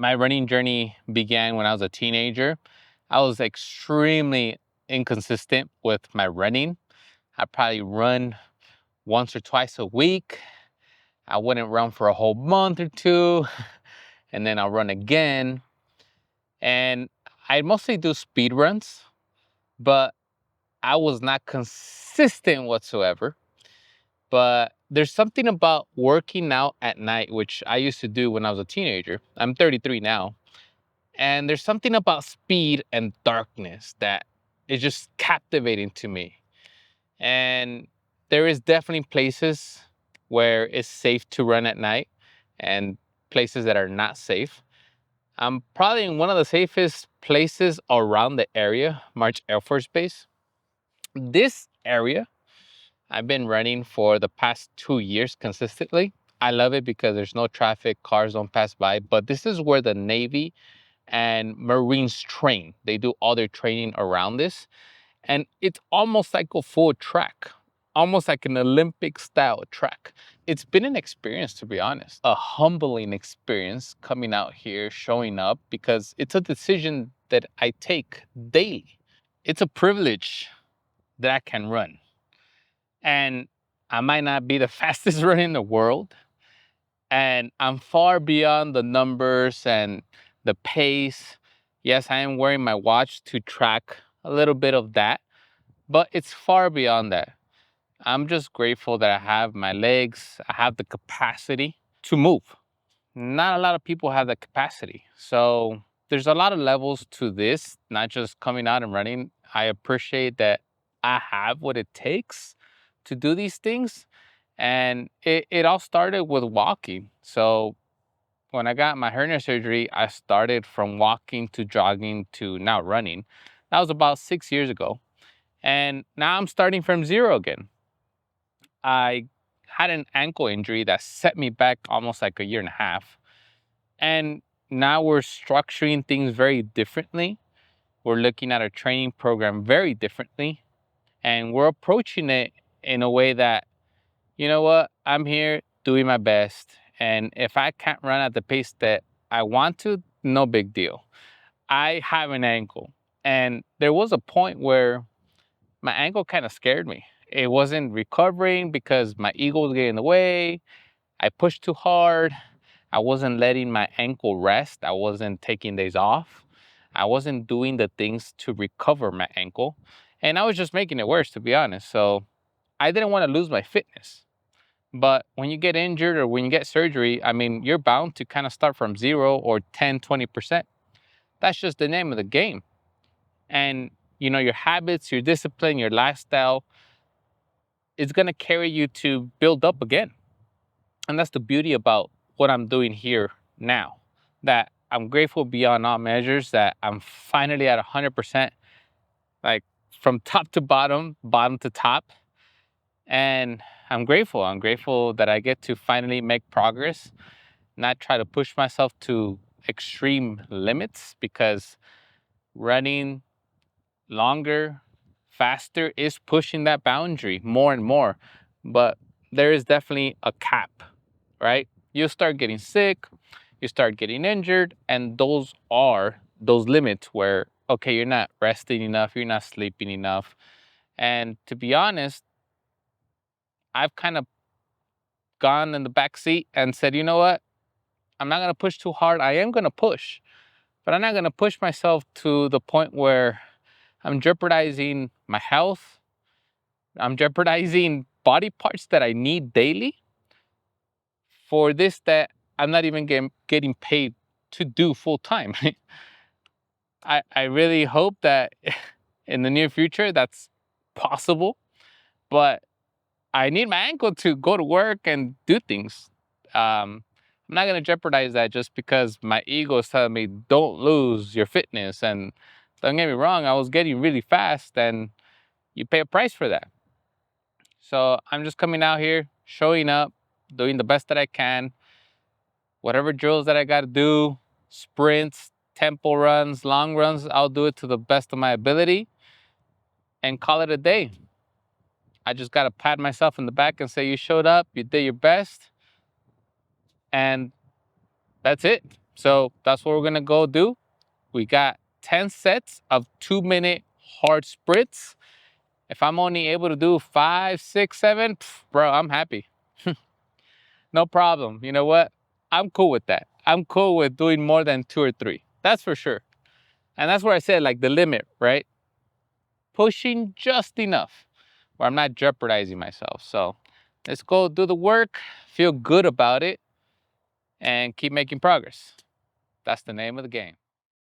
My running journey began when I was a teenager. I was extremely inconsistent with my running. I probably run once or twice a week. I wouldn't run for a whole month or two, and then I'll run again. And I mostly do speed runs, but I was not consistent whatsoever. But there's something about working out at night, which I used to do when I was a teenager. I'm 33 now. And there's something about speed and darkness that is just captivating to me. And there is definitely places where it's safe to run at night and places that are not safe. I'm probably in one of the safest places around the area, March Air Force Base. This area, I've been running for the past 2 years consistently. I love it because there's no traffic, cars don't pass by, but this is where the Navy and Marines train. They do all their training around this. And it's almost like a full track, almost like an Olympic style track. It's been an experience, to be honest, a humbling experience coming out here, showing up, because it's a decision that I take daily. It's a privilege that I can run. And I might not be the fastest runner in the world. And I'm far beyond the numbers and the pace. Yes, I am wearing my watch to track a little bit of that, but it's far beyond that. I'm just grateful that I have my legs, I have the capacity to move. Not a lot of people have that capacity. So there's a lot of levels to this, not just coming out and running. I appreciate that I have what it takes to do these things. And it all started with walking. So when I got my hernia surgery, I started from walking to jogging to now running. That was about 6 years ago. And now I'm starting from zero again. I had an ankle injury that set me back almost like a year and a half. And now we're structuring things very differently. We're looking at our training program very differently. And we're approaching it in a way that, you know what, I'm here doing my best. And if I can't run at the pace that I want to, no big deal. I have an ankle. And there was a point where my ankle kind of scared me. It wasn't recovering because my ego was getting in the way. I pushed too hard. I wasn't letting my ankle rest. I wasn't taking days off. I wasn't doing the things to recover my ankle. And I was just making it worse, to be honest. So I didn't want to lose my fitness. But when you get injured or when you get surgery, I mean, you're bound to kind of start from 0 or 10, 20%. That's just the name of the game. And, you know, your habits, your discipline, your lifestyle is going to carry you to build up again. And that's the beauty about what I'm doing here now, that I'm grateful beyond all measures that I'm finally at 100%, like from top to bottom, bottom to top. And I'm grateful. I'm grateful that I get to finally make progress, not try to push myself to extreme limits, because running longer, faster is pushing that boundary more and more. But there is definitely a cap, right? You start getting sick, you start getting injured, and those are those limits where, okay, you're not resting enough, you're not sleeping enough. And to be honest, I've kind of gone in the back seat and said, you know what? I'm not going to push too hard. I am going to push, but I'm not going to push myself to the point where I'm jeopardizing my health. I'm jeopardizing body parts that I need daily for this that I'm not even getting paid to do full time. I really hope that in the near future that's possible, but I need my ankle to go to work and do things. I'm not going to jeopardize that just because my ego is telling me don't lose your fitness. And don't get me wrong, I was getting really fast, and you pay a price for that. So I'm just coming out here, showing up, doing the best that I can. Whatever drills that I got to do, sprints, tempo runs, long runs, I'll do it to the best of my ability and call it a day. I just got to pat myself in the back and say, you showed up, you did your best, and that's it. So that's what we're gonna go do. We got 10 sets of 2-minute hard sprints. If I'm only able to do 5, 6, 7, bro, I'm happy. No problem. You know what? I'm cool with that. I'm cool with doing more than 2 or 3. That's for sure. And that's where I said, like, the limit, right? Pushing just enough where I'm not jeopardizing myself. So let's go do the work, feel good about it, and keep making progress. That's the name of the game.